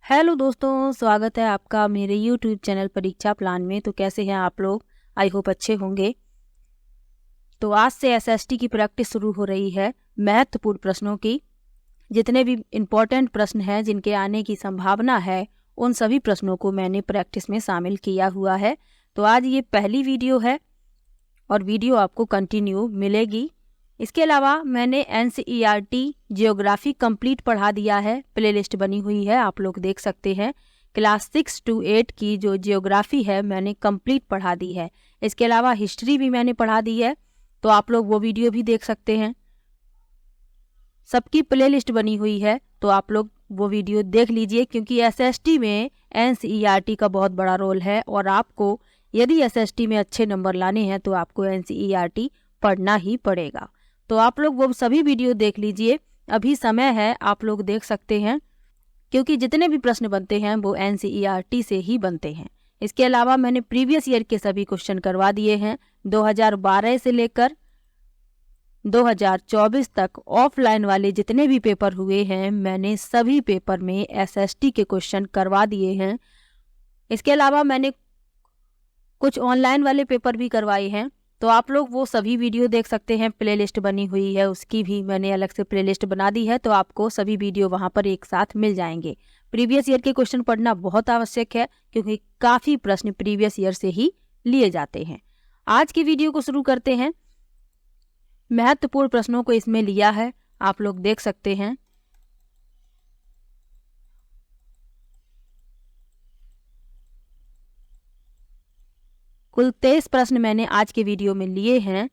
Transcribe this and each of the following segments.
Hello दोस्तों, स्वागत है आपका मेरे यूट्यूब चैनल परीक्षा प्लान में। तो कैसे हैं आप लोग? आई होप अच्छे होंगे। तो आज से एसएसटी की प्रैक्टिस शुरू हो रही है महत्वपूर्ण प्रश्नों की। जितने भी इम्पोर्टेंट प्रश्न हैं जिनके आने की संभावना है, उन सभी प्रश्नों को मैंने प्रैक्टिस में शामिल किया हुआ है। तो आज ये पहली वीडियो है और वीडियो आपको कंटिन्यू मिलेगी। इसके अलावा मैंने एनसीईआरटी जियोग्राफी कंप्लीट पढ़ा दिया है, प्लेलिस्ट बनी हुई है, आप लोग देख सकते हैं। क्लास 6 to 8 की जो जियोग्राफी है मैंने कंप्लीट पढ़ा दी है। इसके अलावा हिस्ट्री भी मैंने पढ़ा दी है, तो आप लोग वो वीडियो भी देख सकते हैं। सबकी प्लेलिस्ट बनी हुई है, तो आप लोग वो वीडियो देख लीजिए, क्योंकि एसएसटी में एनसीईआरटी का बहुत बड़ा रोल है और आपको यदि एसएसटी में अच्छे नंबर लाने हैं तो आपको एनसीईआरटी पढ़ना ही पड़ेगा। तो आप लोग वो सभी वीडियो देख लीजिए, अभी समय है, आप लोग देख सकते हैं, क्योंकि जितने भी प्रश्न बनते हैं वो एनसीईआरटी से ही बनते हैं। इसके अलावा मैंने प्रीवियस ईयर के सभी क्वेश्चन करवा दिए हैं। 2012 से लेकर 2024 तक ऑफलाइन वाले जितने भी पेपर हुए हैं, मैंने सभी पेपर में एसएसटी के क्वेश्चन करवा दिए हैं। इसके अलावा मैंने कुछ ऑनलाइन वाले पेपर भी करवाए हैं, तो आप लोग वो सभी वीडियो देख सकते हैं। प्लेलिस्ट बनी हुई है, उसकी भी मैंने अलग से प्लेलिस्ट बना दी है, तो आपको सभी वीडियो वहां पर एक साथ मिल जाएंगे। प्रीवियस ईयर के क्वेश्चन पढ़ना बहुत आवश्यक है, क्योंकि काफ़ी प्रश्न प्रीवियस ईयर से ही लिए जाते हैं। आज की वीडियो को शुरू करते हैं। महत्वपूर्ण प्रश्नों को इसमें लिया है, आप लोग देख सकते हैं। कुल 23 प्रश्न मैंने आज के वीडियो में लिए हैं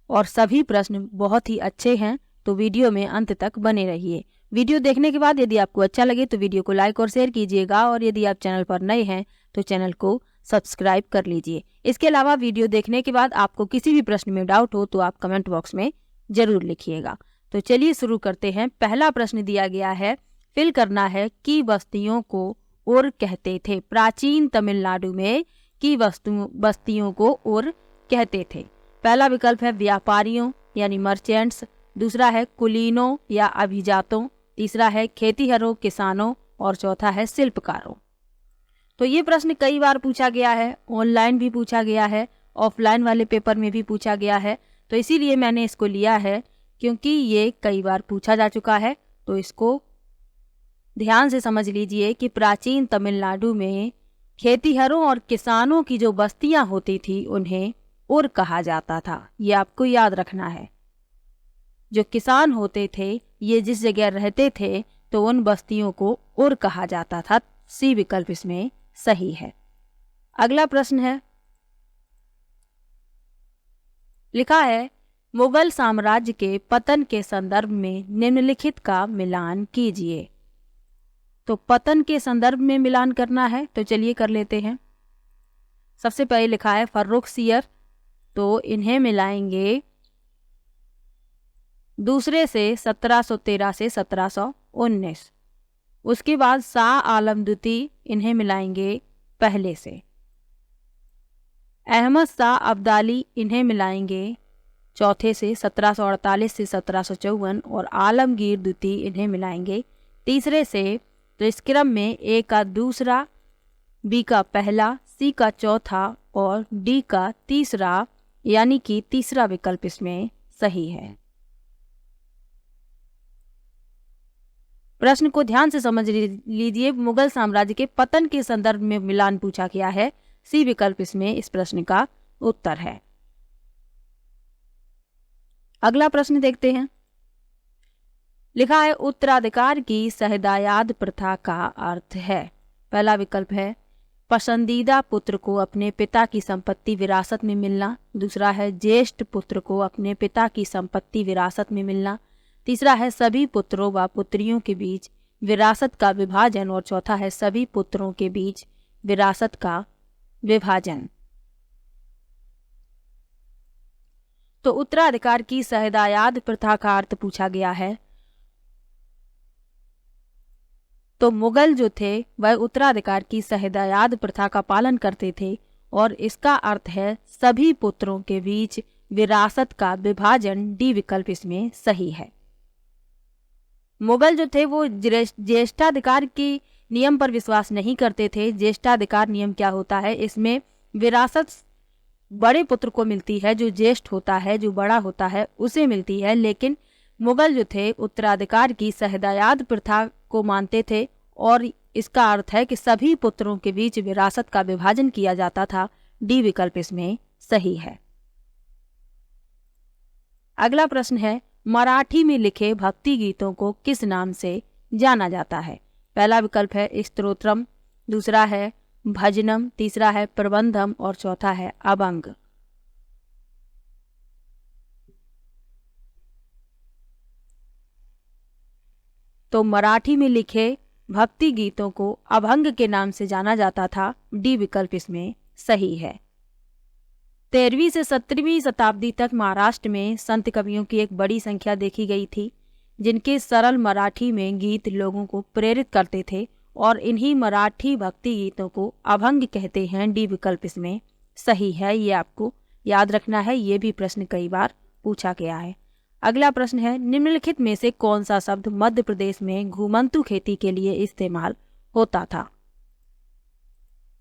और सभी प्रश्न बहुत ही अच्छे हैं, तो वीडियो में अंत तक बने रहिए। वीडियो देखने के बाद यदि आपको अच्छा लगे तो वीडियो को लाइक और शेयर कीजिएगा, और यदि आप चैनल पर नए हैं तो चैनल को सब्सक्राइब कर लीजिए। इसके अलावा वीडियो देखने के बाद आपको किसी भी प्रश्न में डाउट हो तो आप कमेंट बॉक्स में जरूर लिखिएगा। तो चलिए शुरू करते हैं। पहला प्रश्न दिया गया है, फिल करना है कि बस्तियों को उर कहते थे। प्राचीन तमिलनाडु में की बस्तियों को उर कहते थे। पहला विकल्प है व्यापारियों यानी मर्चेंट्स, दूसरा है कुलीनों या अभिजातों, तीसरा है खेतीहरों किसानों, और चौथा है शिल्पकारों। तो ये प्रश्न कई बार पूछा गया है, ऑनलाइन भी पूछा गया है, ऑफलाइन वाले पेपर में भी पूछा गया है, तो इसीलिए मैंने इसको लिया है, क्योंकि ये कई बार पूछा जा चुका है। तो इसको ध्यान से समझ लीजिए कि प्राचीन तमिलनाडु में खेतीहरों और किसानों की जो बस्तियां होती थी उन्हें उर कहा जाता था। ये आपको याद रखना है। जो किसान होते थे, ये जिस जगह रहते थे, तो उन बस्तियों को उर कहा जाता था। सी विकल्प इसमें सही है। अगला प्रश्न है, लिखा है मुगल साम्राज्य के पतन के संदर्भ में निम्नलिखित का मिलान कीजिए। तो पतन के संदर्भ में मिलान करना है, तो चलिए कर लेते हैं। सबसे पहले लिखा है फर्रुखसियर, तो इन्हें मिलाएंगे दूसरे से 1713 से 1719। उसके बाद शाह आलम द्वितीय, इन्हें मिलाएंगे पहले से। अहमद शाह अब्दाली, इन्हें मिलाएंगे चौथे से 1748 से 1754, और आलमगीर द्वितीय इन्हें मिलाएंगे तीसरे से। तो इस क्रम में ए का दूसरा, बी का पहला, सी का चौथा और डी का तीसरा, यानी कि तीसरा विकल्प इसमें सही है। प्रश्न को ध्यान से समझ लीजिए। मुगल साम्राज्य के पतन के संदर्भ में मिलान पूछा गया है। सी विकल्प इसमें इस प्रश्न का उत्तर है। अगला प्रश्न देखते हैं। लिखा है उत्तराधिकार की सहदायाद प्रथा का अर्थ है। पहला विकल्प है पसंदीदा पुत्र को अपने पिता की संपत्ति विरासत में मिलना, दूसरा है ज्येष्ठ पुत्र को अपने पिता की संपत्ति विरासत में मिलना, तीसरा है सभी पुत्रों व पुत्रियों के बीच विरासत का विभाजन, और चौथा है सभी पुत्रों के बीच विरासत का विभाजन। तो उत्तराधिकार की सहदायाद प्रथा का अर्थ पूछा गया है। तो मुगल जो थे वह उत्तराधिकार की सहदायाद प्रथा का पालन करते थे, और इसका अर्थ है सभी पुत्रों के बीच विरासत का विभाजन। डी विकल्प इसमें सही है। मुगल जो थे वो ज्येष्ठाधिकार की नियम पर विश्वास नहीं करते थे। ज्येष्ठाधिकार नियम क्या होता है, इसमें विरासत बड़े पुत्र को मिलती है, जो ज्येष्ठ होता है, जो बड़ा होता है उसे मिलती है। लेकिन मुगल जो थे उत्तराधिकार की सहदायाद प्रथा को मानते थे और इसका अर्थ है कि सभी पुत्रों के बीच विरासत का विभाजन किया जाता था। डी विकल्प इसमें सही है। अगला प्रश्न है, मराठी में लिखे भक्ति गीतों को किस नाम से जाना जाता है? पहला विकल्प है स्तोत्रम, दूसरा है भजनम, तीसरा है प्रबंधम और चौथा है अभंग। तो मराठी में लिखे भक्ति गीतों को अभंग के नाम से जाना जाता था। डी विकल्प इसमें सही है। 13वीं से 17वीं शताब्दी तक महाराष्ट्र में संत कवियों की एक बड़ी संख्या देखी गई थी, जिनके सरल मराठी में गीत लोगों को प्रेरित करते थे और इन्हीं मराठी भक्ति गीतों को अभंग कहते हैं। डी विकल्प इसमें सही है। ये आपको याद रखना है, ये भी प्रश्न कई बार पूछा गया है। अगला प्रश्न है, निम्नलिखित में से कौन सा शब्द मध्य प्रदेश में घुमंतु खेती के लिए इस्तेमाल होता था?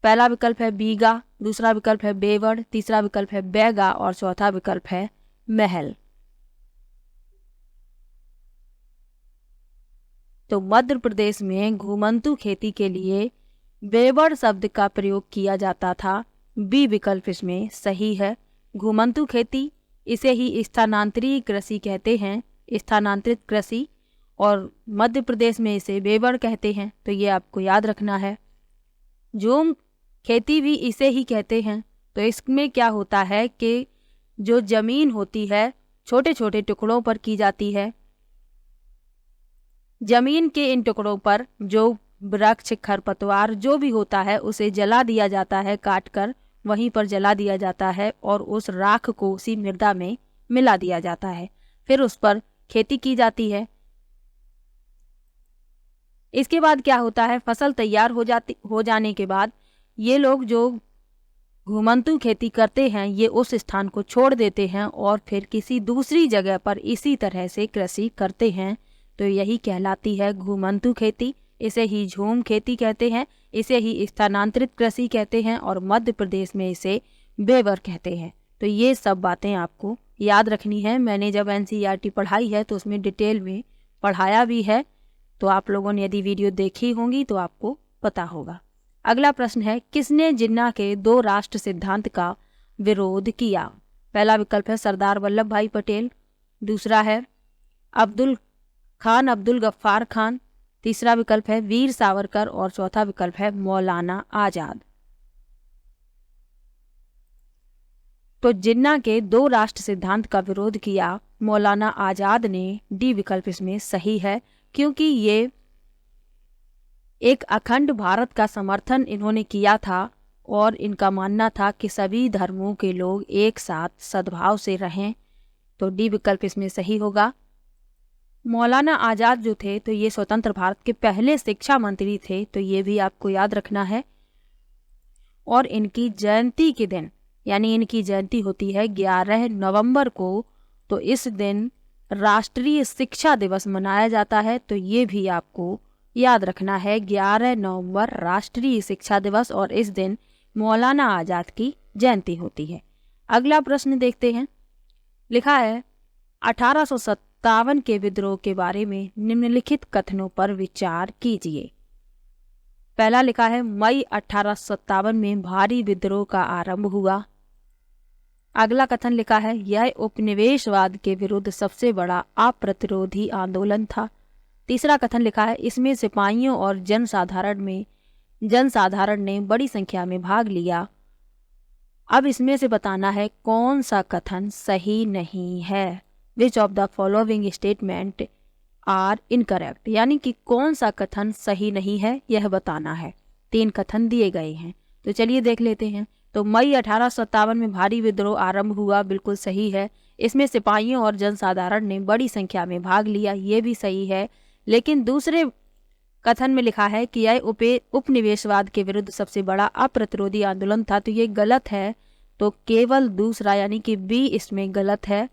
पहला विकल्प है बीगा, दूसरा विकल्प है बेवड़, तीसरा विकल्प है बैगा और चौथा विकल्प है महल। तो मध्य प्रदेश में घुमंतु खेती के लिए बेवड़ शब्द का प्रयोग किया जाता था। बी विकल्प इसमें सही है। घुमंतु खेती, इसे ही स्थानांतरित कृषि कहते हैं, स्थानांतरित कृषि, और मध्य प्रदेश में इसे बेवड़ कहते हैं। तो ये आपको याद रखना है। झूम खेती भी इसे ही कहते हैं। तो इसमें क्या होता है कि जो जमीन होती है छोटे छोटे टुकड़ों पर की जाती है। जमीन के इन टुकड़ों पर जो वृक्ष खरपतवार जो भी होता है उसे जला दिया जाता है, काट कर वहीं पर जला दिया जाता है और उस राख को उसी मृदा में मिला दिया जाता है, फिर उस पर खेती की जाती है। इसके बाद क्या होता है, फसल तैयार हो जाने के बाद ये लोग जो घुमंतु खेती करते हैं ये उस स्थान को छोड़ देते हैं और फिर किसी दूसरी जगह पर इसी तरह से कृषि करते हैं। तो यही कहलाती है घुमंतु खेती। इसे ही झूम खेती कहते हैं, इसे ही स्थानांतरित कृषि कहते हैं और मध्य प्रदेश में इसे बेवर कहते हैं। तो ये सब बातें आपको याद रखनी है। मैंने जब NCERT पढ़ाई है तो उसमें डिटेल में पढ़ाया भी है, तो आप लोगों ने यदि वीडियो देखी होंगी तो आपको पता होगा। अगला प्रश्न है, किसने जिन्ना के 2 राष्ट्र सिद्धांत का विरोध किया? पहला विकल्प है सरदार वल्लभ भाई पटेल, दूसरा है अब्दुल गफ्फार खान, तीसरा विकल्प है वीर सावरकर और चौथा विकल्प है मौलाना आजाद। तो जिन्ना के 2 राष्ट्र सिद्धांत का विरोध किया मौलाना आजाद ने। डी विकल्प इसमें सही है, क्योंकि ये एक अखंड भारत का समर्थन इन्होंने किया था और इनका मानना था कि सभी धर्मों के लोग एक साथ सद्भाव से रहें। तो डी विकल्प इसमें सही होगा। मौलाना आजाद जो थे तो ये स्वतंत्र भारत के पहले शिक्षा मंत्री थे, तो ये भी आपको याद रखना है। और इनकी जयंती के दिन, यानी इनकी जयंती होती है 11 नवंबर को, तो इस दिन राष्ट्रीय शिक्षा दिवस मनाया जाता है। तो ये भी आपको याद रखना है, 11 नवंबर राष्ट्रीय शिक्षा दिवस, और इस दिन मौलाना आजाद की जयंती होती है। अगला प्रश्न देखते हैं। लिखा है 1857 के विद्रोह के बारे में निम्नलिखित कथनों पर विचार कीजिए। पहला लिखा है मई 1857 में भारी विद्रोह का आरंभ हुआ। अगला कथन लिखा है यह उपनिवेशवाद के विरुद्ध सबसे बड़ा अप्रतिरोधी आंदोलन था। तीसरा कथन लिखा है इसमें सिपाहियों और जनसाधारण ने बड़ी संख्या में भाग लिया। अब इसमें से बताना है कौन सा कथन सही नहीं है। Which of the following statement are incorrect, यानी कि कौन सा कथन सही नहीं है यह बताना है। 3 कथन दिए गए हैं, तो चलिए देख लेते हैं। तो मई 1857 में भारी विद्रोह आरंभ हुआ, बिल्कुल सही है। इसमें सिपाहियों और जनसाधारण ने बड़ी संख्या में भाग लिया, ये भी सही है। लेकिन दूसरे कथन में लिखा है कि यह उपनिवेशवाद के विरुद्ध सबसे बड़ा अप्रतिरोधी आंदोलन था, तो ये गलत है। तो केवल दूसरा यानी कि बी इसमें गलत है।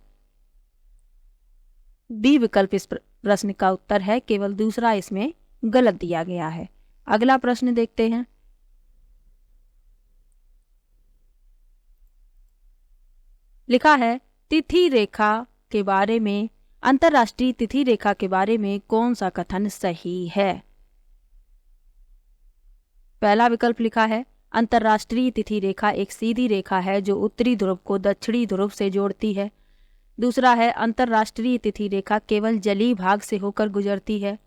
बी विकल्प प्रश्न का उत्तर है, केवल दूसरा इसमें गलत दिया गया है। अगला प्रश्न देखते हैं। लिखा है तिथि रेखा के बारे में, अंतरराष्ट्रीय तिथि रेखा के बारे में कौन सा कथन सही है? पहला विकल्प लिखा है अंतरराष्ट्रीय तिथि रेखा एक सीधी रेखा है जो उत्तरी ध्रुव को दक्षिणी ध्रुव से जोड़ती है। दूसरा है अंतरराष्ट्रीय तिथि रेखा केवल जलीय भाग से होकर गुजरती है।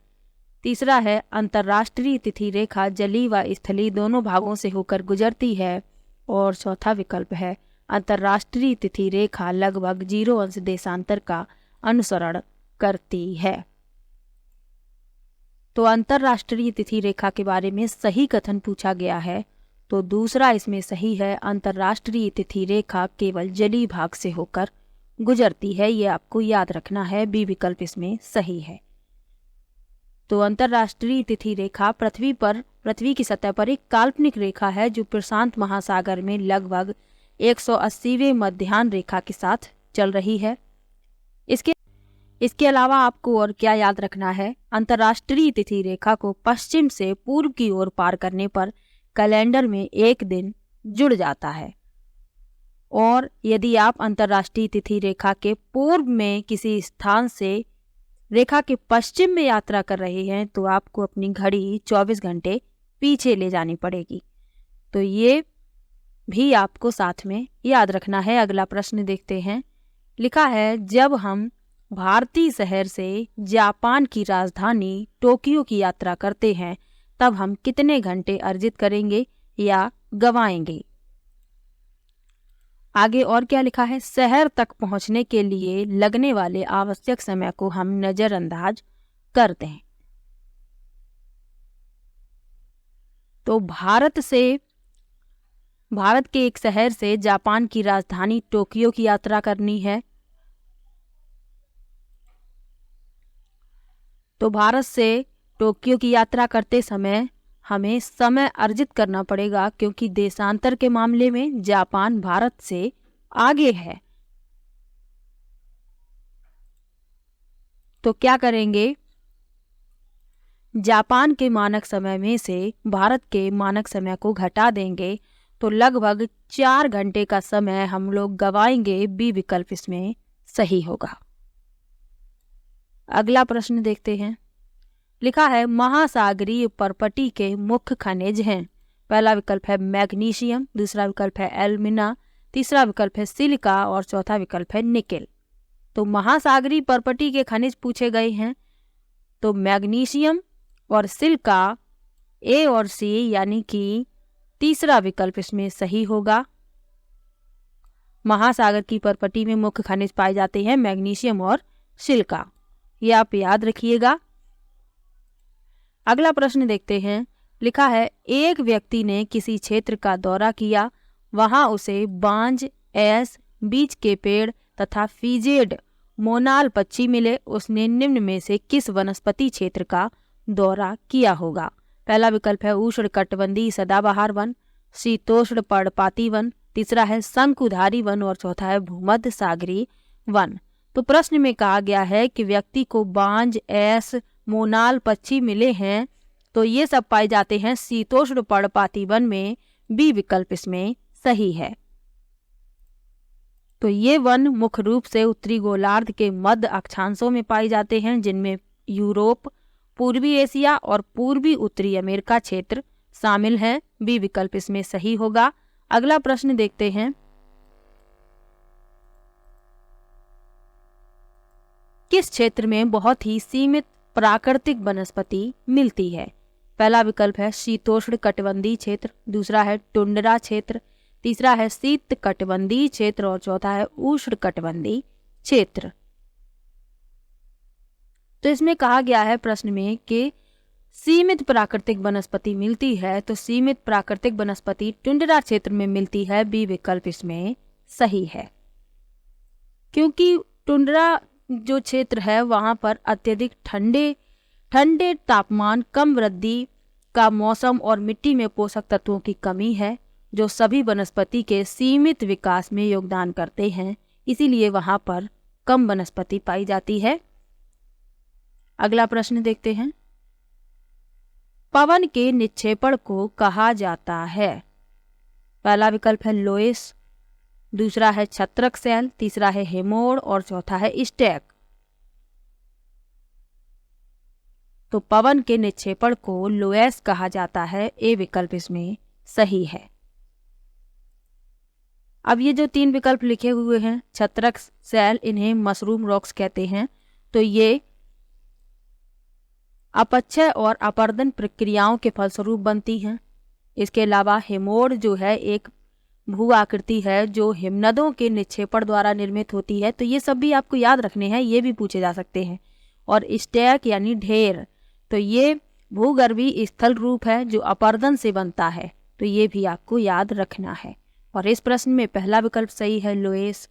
तीसरा है अंतरराष्ट्रीय तिथि रेखा जलीय व स्थलीय दोनों भागों से होकर गुजरती है। और चौथा विकल्प है अंतरराष्ट्रीय तिथि रेखा लगभग 0 अंश देशांतर का अनुसरण करती है। तो अंतरराष्ट्रीय तिथि रेखा के बारे में सही कथन पूछा गया है, तो दूसरा इसमें सही है, अंतरराष्ट्रीय तिथि रेखा केवल जलीय भाग से होकर गुजरती है। ये आपको याद रखना है, बी विकल्प इसमें सही है। तो अंतरराष्ट्रीय तिथि रेखा पृथ्वी की सतह पर एक काल्पनिक रेखा है जो प्रशांत महासागर में लगभग 180वें मध्याह्न रेखा के साथ चल रही है। इसके अलावा आपको और क्या याद रखना है, अंतरराष्ट्रीय तिथि रेखा को पश्चिम से पूर्व की ओर पार करने पर कैलेंडर में एक दिन जुड़ जाता है। और यदि आप अंतरराष्ट्रीय तिथि रेखा के पूर्व में किसी स्थान से रेखा के पश्चिम में यात्रा कर रहे हैं तो आपको अपनी घड़ी 24 घंटे पीछे ले जानी पड़ेगी। तो ये भी आपको साथ में याद रखना है। अगला प्रश्न देखते हैं। लिखा है जब हम भारतीय शहर से जापान की राजधानी टोक्यो की यात्रा करते हैं तब हम कितने घंटे अर्जित करेंगे या गंवाएंगे? आगे और क्या लिखा है, शहर तक पहुंचने के लिए लगने वाले आवश्यक समय को हम नजरअंदाज करते हैं। तो भारत के एक शहर से जापान की राजधानी टोक्यो की यात्रा करनी है। तो भारत से टोक्यो की यात्रा करते समय हमें समय अर्जित करना पड़ेगा, क्योंकि देशांतर के मामले में जापान भारत से आगे है। तो क्या करेंगे, जापान के मानक समय में से भारत के मानक समय को घटा देंगे, तो लगभग 4 घंटे का समय हम लोग गंवाएंगे। बी विकल्प इसमें सही होगा। अगला प्रश्न देखते हैं। लिखा है महासागरीय परपटी के मुख्य खनिज हैं। पहला विकल्प है मैग्नीशियम, दूसरा विकल्प है एल्यूमिना, तीसरा विकल्प है सिलिका और चौथा विकल्प है निकेल। तो महासागरीय परपटी के खनिज पूछे गए हैं, तो मैग्नीशियम और सिलिका ए और सी यानी कि तीसरा विकल्प इसमें सही होगा। महासागर की परपटी में मुख्य खनिज पाए जाते हैं मैग्नीशियम और सिलिका, ये आप याद रखिएगा। अगला प्रश्न देखते हैं। लिखा है एक व्यक्ति ने किसी क्षेत्र का दौरा किया, वहां उसे बांज, ऐस, बीच के पेड़ तथा फीजेड मोनाल पक्षी मिले। उसने निम्न में से किस वनस्पति क्षेत्र का दौरा किया होगा? पहला विकल्प है उष्णकटिबंधीय सदाबहार वन, शीतोष्ण पर्णपाती वन, तीसरा है शंकुधारी वन और चौथा है भूमध्य सागरीय वन। तो प्रश्न में कहा गया है कि व्यक्ति को बांज, ऐस, मोनाल पक्षी मिले हैं, तो ये सब पाए जाते हैं शीतोष्ण पर्णपाती वन में। बी विकल्प इसमें सही है। तो ये वन मुख्य रूप से उत्तरी गोलार्ध के मध्य अक्षांशों में पाए जाते हैं, जिनमें यूरोप, पूर्वी एशिया और पूर्वी उत्तरी अमेरिका क्षेत्र शामिल हैं। बी विकल्प इसमें सही होगा। अगला प्रश्न देखते हैं। किस क्षेत्र में बहुत ही सीमित प्राकृतिक वनस्पति मिलती है? पहला विकल्प है शीतोष्ण कटिबंधीय क्षेत्र, दूसरा है टुंड्रा क्षेत्र, तीसरा है शीत कटिबंधीय क्षेत्र और चौथा है उष्ण कटिबंधीय क्षेत्र। तो इसमें कहा गया है प्रश्न में कि सीमित प्राकृतिक वनस्पति मिलती है, तो सीमित प्राकृतिक वनस्पति टुंड्रा क्षेत्र में मिलती है। बी विकल्प इसमें सही है, क्योंकि टुंड्रा जो क्षेत्र है वहां पर अत्यधिक ठंडे तापमान, कम वृद्धि का मौसम और मिट्टी में पोषक तत्वों की कमी है, जो सभी वनस्पति के सीमित विकास में योगदान करते हैं। इसीलिए वहां पर कम वनस्पति पाई जाती है। अगला प्रश्न देखते हैं। पवन के निक्षेपण को कहा जाता है। पहला विकल्प है लोएस, दूसरा है छत्रक सेल, तीसरा है हेमोड और चौथा है स्टैक। तो पवन के निक्षेपण को लोएस कहा जाता है, ए विकल्प इसमें सही है। अब ये जो 3 विकल्प लिखे हुए हैं, छत्रक सेल, इन्हें मशरूम रॉक्स कहते हैं, तो ये अपक्षय और अपर्दन प्रक्रियाओं के फलस्वरूप बनती हैं। इसके अलावा हेमोड जो है एक भू आकृति है जो हिमनदों के निक्षेपण द्वारा निर्मित होती है। तो ये सब भी आपको याद रखने हैं, ये भी पूछे जा सकते हैं। और स्टैक यानी ढेर, तो ये भूगर्भीय स्थल रूप है जो अपर्दन से बनता है, तो ये भी आपको याद रखना है। और इस प्रश्न में पहला विकल्प सही है, लोएस।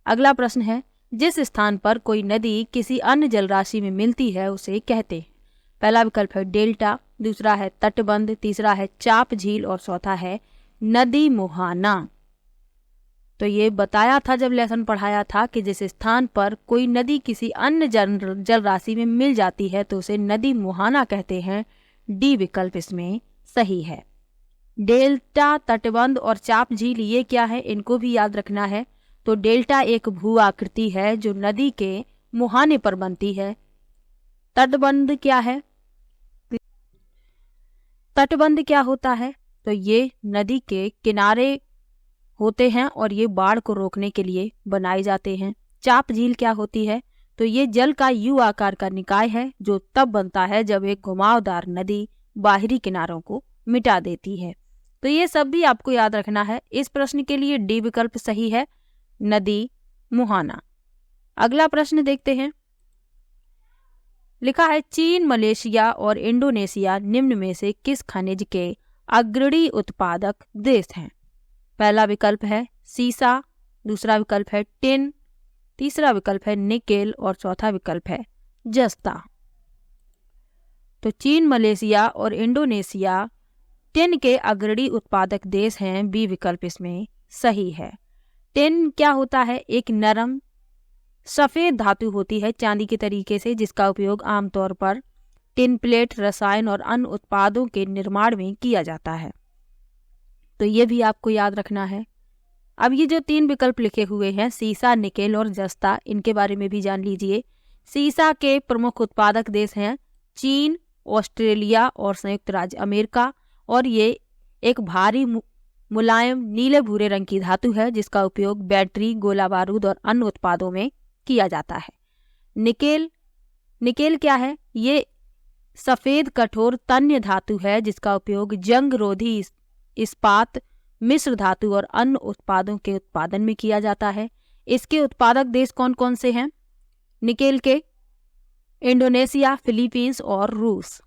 अगला प्रश्न है, जिस स्थान पर कोई नदी किसी अन्य जलराशि में मिलती है उसे कहते हैं। पहला विकल्प है डेल्टा, दूसरा है तटबंध, तीसरा है चाप झील और चौथा है नदी मुहाना। तो ये बताया था जब लेसन पढ़ाया था कि जिस स्थान पर कोई नदी किसी अन्य जल राशि में मिल जाती है तो उसे नदी मुहाना कहते हैं। डी विकल्प इसमें सही है। डेल्टा, तटबंध और चाप झील ये क्या है, इनको भी याद रखना है। तो डेल्टा एक भू आकृति है जो नदी के मुहाने पर बनती है। तटबंध क्या है? तटबंध क्या होता है? तो ये नदी के किनारे होते हैं और ये बाढ़ को रोकने के लिए बनाए जाते हैं। चाप झील क्या होती है? तो ये जल का यू आकार का निकाय है जो तब बनता है जब एक घुमावदार नदी बाहरी किनारों को मिटा देती है। तो ये सब भी आपको याद रखना है। इस प्रश्न के लिए डी विकल्प सही है, नदी मुहाना। अगला प्रश्न देखते हैं। लिखा है चीन, मलेशिया और इंडोनेशिया निम्न में से किस खनिज के अग्रणी उत्पादक देश हैं? पहला विकल्प है सीसा, दूसरा विकल्प है टिन, तीसरा विकल्प है निकेल और चौथा विकल्प है जस्ता। तो चीन, मलेशिया और इंडोनेशिया टिन के अग्रणी उत्पादक देश हैं। बी विकल्प इसमें सही है। टिन क्या होता है? एक नरम सफ़ेद धातु होती है चांदी के तरीके से, जिसका उपयोग आमतौर पर टिन प्लेट, रसायन और अन्य उत्पादों के निर्माण में किया जाता है। तो ये भी आपको याद रखना है। अब ये जो 3 विकल्प लिखे हुए हैं, सीसा, निकेल और जस्ता, इनके बारे में भी जान लीजिए। सीसा के प्रमुख उत्पादक देश हैं चीन, ऑस्ट्रेलिया और संयुक्त राज्य अमेरिका। और ये एक भारी मुलायम नीले भूरे रंग की धातु है जिसका उपयोग बैटरी, गोला बारूद और अन्य उत्पादों में किया जाता है। निकेल क्या है? ये सफ़ेद कठोर तन्य धातु है जिसका उपयोग जंग रोधी इस्पात, मिश्र धातु और अन्य उत्पादों के उत्पादन में किया जाता है। इसके उत्पादक देश कौन कौन से हैं निकेल के? इंडोनेशिया, फिलीपींस और रूस।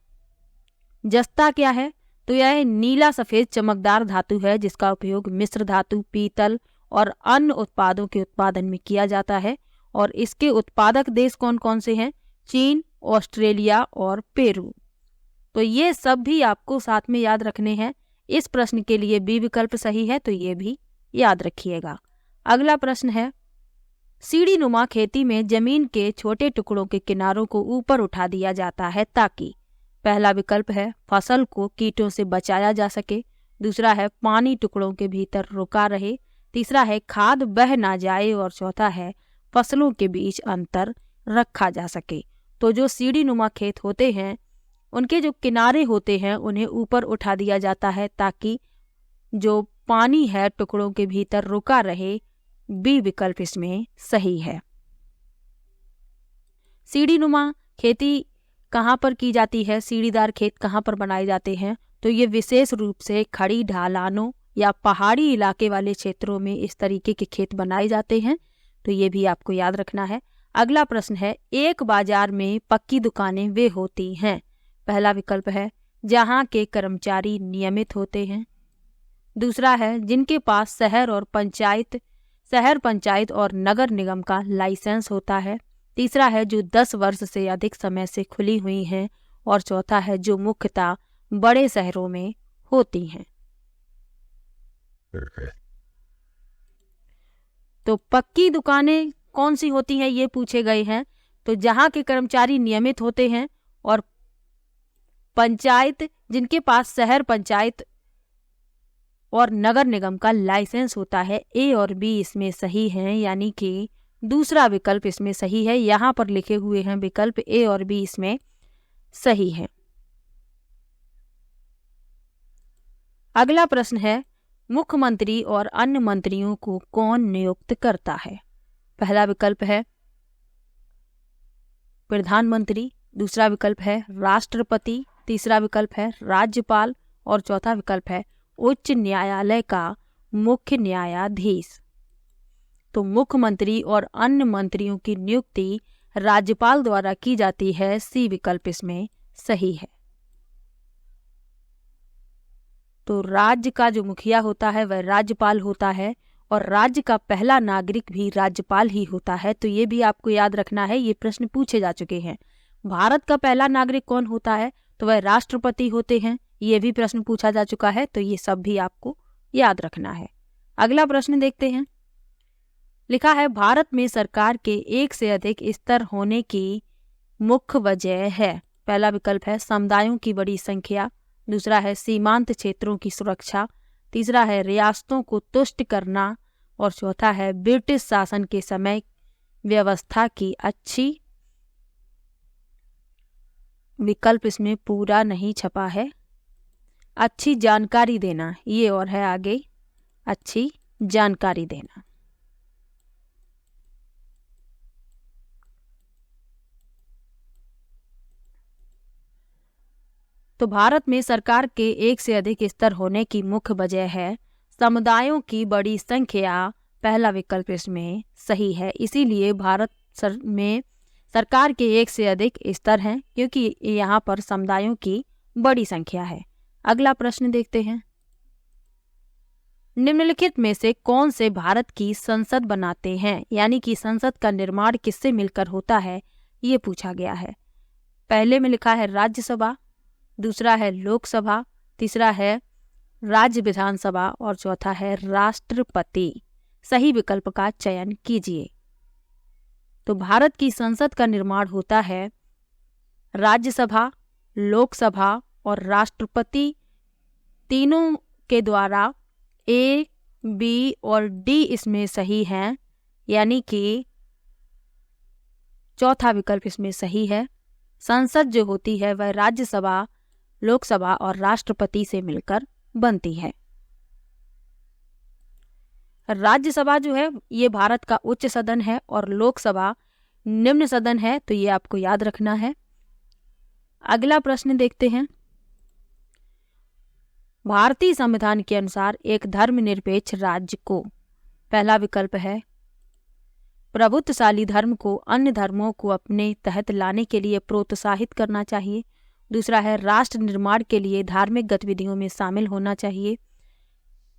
जस्ता क्या है? तो यह नीला सफ़ेद चमकदार धातु है जिसका उपयोग मिश्र धातु, पीतल और अन्य उत्पादों के उत्पादन में किया जाता है। और इसके उत्पादक देश कौन कौन से हैं? चीन, ऑस्ट्रेलिया और पेरू। तो ये सब भी आपको साथ में याद रखने हैं। इस प्रश्न के लिए बी विकल्प सही है, तो ये भी याद रखिएगा। अगला प्रश्न है, सीढ़ी नुमा खेती में जमीन के छोटे टुकड़ों के किनारों को ऊपर उठा दिया जाता है ताकि पहला विकल्प है फसल को कीटों से बचाया जा सके, दूसरा है पानी टुकड़ों के भीतर रुका रहे, तीसरा है खाद बह ना जाए और चौथा है फसलों के बीच अंतर रखा जा सके। तो जो सीढ़ी नुमा खेत होते हैं उनके जो किनारे होते हैं उन्हें ऊपर उठा दिया जाता है ताकि जो पानी है टुकड़ों के भीतर रुका रहे। बी विकल्प इसमें सही है। सीढ़ी नुमा खेती कहाँ पर की जाती है? सीढ़ीदार खेत कहाँ पर बनाए जाते हैं? तो ये विशेष रूप से खड़ी ढलानों या पहाड़ी इलाके वाले क्षेत्रों में इस तरीके के खेत बनाए जाते हैं। तो ये भी आपको याद रखना है। अगला प्रश्न है, एक बाजार में पक्की दुकानें वे होती हैं। पहला विकल्प है जहाँ के कर्मचारी नियमित होते हैं, दूसरा है जिनके पास शहर पंचायत और नगर निगम का लाइसेंस होता है, तीसरा है जो 10 वर्ष से अधिक समय से खुली हुई हैं और चौथा है जो मुख्यतः बड़े शहरों में होती हैं। तो पक्की दुकानें कौन सी होती हैं ये पूछे गए हैं। तो जहाँ के कर्मचारी नियमित होते हैं और पंचायत जिनके पास शहर पंचायत और नगर निगम का लाइसेंस होता है, ए और बी इसमें सही हैं, यानी कि दूसरा विकल्प इसमें सही है। यहाँ पर लिखे हुए हैं विकल्प ए और बी इसमें सही है। अगला प्रश्न है, मुख्यमंत्री और अन्य मंत्रियों को कौन नियुक्त करता है? पहला विकल्प है प्रधानमंत्री, दूसरा विकल्प है राष्ट्रपति, तीसरा विकल्प है राज्यपाल और चौथा विकल्प है उच्च न्यायालय का मुख्य न्यायाधीश। तो मुख्यमंत्री और अन्य मंत्रियों की नियुक्ति राज्यपाल द्वारा की जाती है, सी विकल्प इसमें सही है। तो राज्य का जो मुखिया होता है वह राज्यपाल होता है और राज्य का पहला नागरिक भी राज्यपाल ही होता है। तो ये भी आपको याद रखना है, ये प्रश्न पूछे जा चुके हैं। भारत का पहला नागरिक कौन होता है? तो वह राष्ट्रपति होते हैं, ये भी प्रश्न पूछा जा चुका है, तो ये सब भी आपको याद रखना है। अगला प्रश्न देखते हैं। लिखा है, भारत में सरकार के एक से अधिक स्तर होने की मुख्य वजह है। पहला विकल्प है समुदायों की बड़ी संख्या, दूसरा है सीमांत क्षेत्रों की सुरक्षा, तीसरा है रियासतों को तुष्ट करना और चौथा है ब्रिटिश शासन के समय व्यवस्था की अच्छी। विकल्प इसमें पूरा नहीं छपा है, अच्छी जानकारी देना, ये और है आगे, अच्छी जानकारी देना। तो भारत में सरकार के एक से अधिक स्तर होने की मुख्य वजह है समुदायों की बड़ी संख्या, पहला विकल्प इसमें सही है। इसीलिए भारत में सरकार के एक से अधिक स्तर हैं, क्योंकि यहाँ पर समुदायों की बड़ी संख्या है। अगला प्रश्न देखते हैं। निम्नलिखित में से कौन से भारत की संसद बनाते हैं, यानी कि संसद का निर्माण किससे मिलकर होता है, ये पूछा गया है। पहले में लिखा है राज्यसभा, दूसरा है लोकसभा, तीसरा है राज्य विधानसभा और चौथा है राष्ट्रपति। सही विकल्प का चयन कीजिए। तो भारत की संसद का निर्माण होता है राज्यसभा, लोकसभा और राष्ट्रपति तीनों के द्वारा। ए, बी और डी इसमें सही हैं, यानी कि चौथा विकल्प इसमें सही है। संसद जो होती है वह राज्यसभा, लोकसभा और राष्ट्रपति से मिलकर बनती है। राज्यसभा जो है ये भारत का उच्च सदन है और लोकसभा निम्न सदन है, तो ये आपको याद रखना है। अगला प्रश्न देखते हैं। भारतीय संविधान के अनुसार एक धर्मनिरपेक्ष राज्य को, पहला विकल्प है प्रभुत्वशाली धर्म को अन्य धर्मों को अपने तहत लाने के लिए प्रोत्साहित करना चाहिए, दूसरा है राष्ट्र निर्माण के लिए धार्मिक गतिविधियों में शामिल होना चाहिए,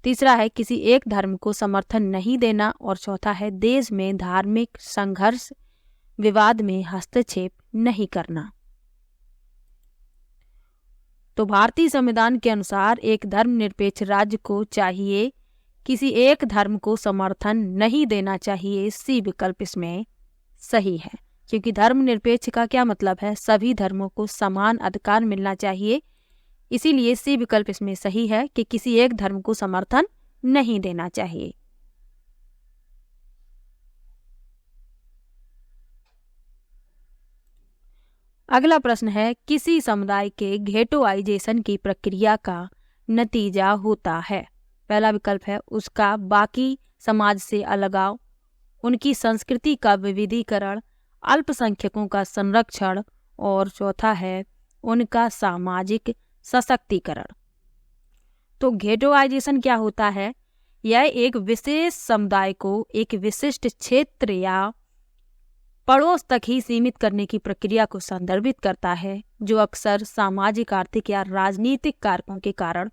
तीसरा है किसी एक धर्म को समर्थन नहीं देना और चौथा है देश में धार्मिक संघर्ष विवाद में हस्तक्षेप नहीं करना। तो भारतीय संविधान के अनुसार एक धर्मनिरपेक्ष राज्य को चाहिए किसी एक धर्म को समर्थन नहीं देना चाहिए, सी विकल्प इसमें सही है, क्योंकि धर्मनिरपेक्ष का क्या मतलब है, सभी धर्मों को समान अधिकार मिलना चाहिए। इसीलिए सी विकल्प इसमें सही है कि किसी एक धर्म को समर्थन नहीं देना चाहिए। अगला प्रश्न है, किसी समुदाय के घेटोआइजेशन की प्रक्रिया का नतीजा होता है। पहला विकल्प है उसका बाकी समाज से अलगाव, उनकी संस्कृति का विविधीकरण, अल्पसंख्यकों का संरक्षण और चौथा है उनका सामाजिक सशक्तिकरण। तो घेटोआइजेशन क्या होता है? यह एक विशेष समुदाय को एक विशिष्ट क्षेत्र या पड़ोस तक ही सीमित करने की प्रक्रिया को संदर्भित करता है, जो अक्सर सामाजिक, आर्थिक या राजनीतिक कारकों के कारण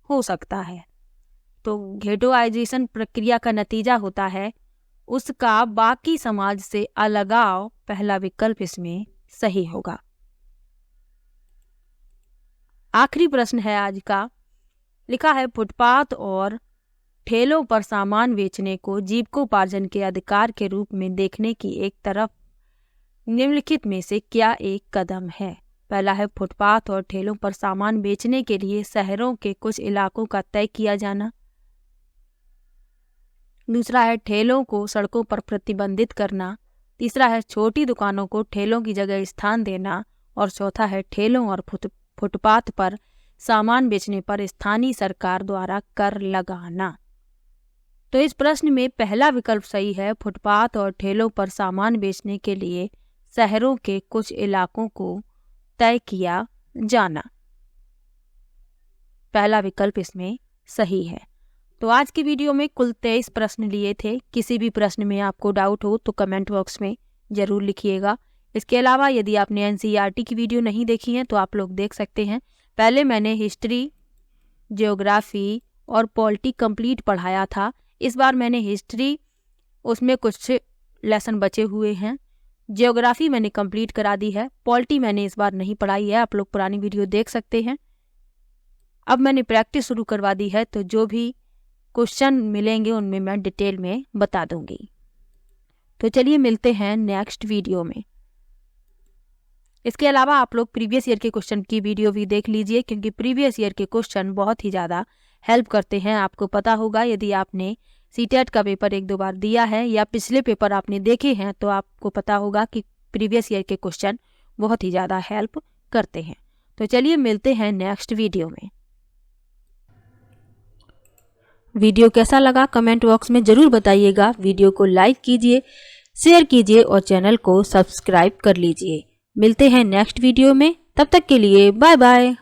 हो सकता है। तो घेटोआइजेशन प्रक्रिया का नतीजा होता है उसका बाकी समाज से अलगाव, पहला विकल्प इसमें सही होगा। आखिरी प्रश्न है आज का, लिखा है फुटपाथ और ठेलों पर सामान बेचने को जीविकोपार्जन के अधिकार के रूप में देखने की एक तरफ निम्नलिखित में से क्या एक कदम है? पहला है फुटपाथ और ठेलों पर सामान बेचने के लिए शहरों के कुछ इलाकों का तय किया जाना। दूसरा है ठेलों को सड़कों पर प्रतिबंधित करना। तीसरा है छोटी दुकानों को ठेलों की जगह स्थान देना। और चौथा है ठेलों और फुटपाथ पर सामान बेचने पर स्थानीय सरकार द्वारा कर लगाना। तो इस प्रश्न में पहला विकल्प सही है, फुटपाथ और ठेलों पर सामान बेचने के लिए शहरों के कुछ इलाकों को तय किया जाना। पहला विकल्प इसमें सही है। तो आज की वीडियो में कुल 23 प्रश्न लिए थे। किसी भी प्रश्न में आपको डाउट हो तो कमेंट बॉक्स में ज़रूर लिखिएगा। इसके अलावा यदि आपने एनसीईआरटी की वीडियो नहीं देखी है तो आप लोग देख सकते हैं। पहले मैंने हिस्ट्री, ज्योग्राफी और पॉलिटी कंप्लीट पढ़ाया था। इस बार मैंने हिस्ट्री, उसमें कुछ लेसन बचे हुए हैं। ज्योग्राफी मैंने कंप्लीट करा दी है। पॉलिटी मैंने इस बार नहीं पढ़ाई है, आप लोग पुरानी वीडियो देख सकते हैं। अब मैंने प्रैक्टिस शुरू करवा दी है, तो जो भी क्वेश्चन मिलेंगे उनमें मैं डिटेल में बता दूंगी। तो चलिए मिलते हैं नेक्स्ट वीडियो में। इसके अलावा आप लोग प्रीवियस ईयर के क्वेश्चन की वीडियो भी देख लीजिए, क्योंकि प्रीवियस ईयर के क्वेश्चन बहुत ही ज़्यादा हेल्प करते हैं। आपको पता होगा, यदि आपने सीटेट का पेपर 1-2 बार दिया है या पिछले पेपर आपने देखे हैं तो आपको पता होगा कि प्रीवियस ईयर के क्वेश्चन बहुत ही ज़्यादा हेल्प करते हैं। तो चलिए मिलते हैं नेक्स्ट वीडियो में। वीडियो कैसा लगा कमेंट बॉक्स में ज़रूर बताइएगा। वीडियो को लाइक कीजिए, शेयर कीजिए और चैनल को सब्सक्राइब कर लीजिए। मिलते हैं नेक्स्ट वीडियो में, तब तक के लिए बाय बाय।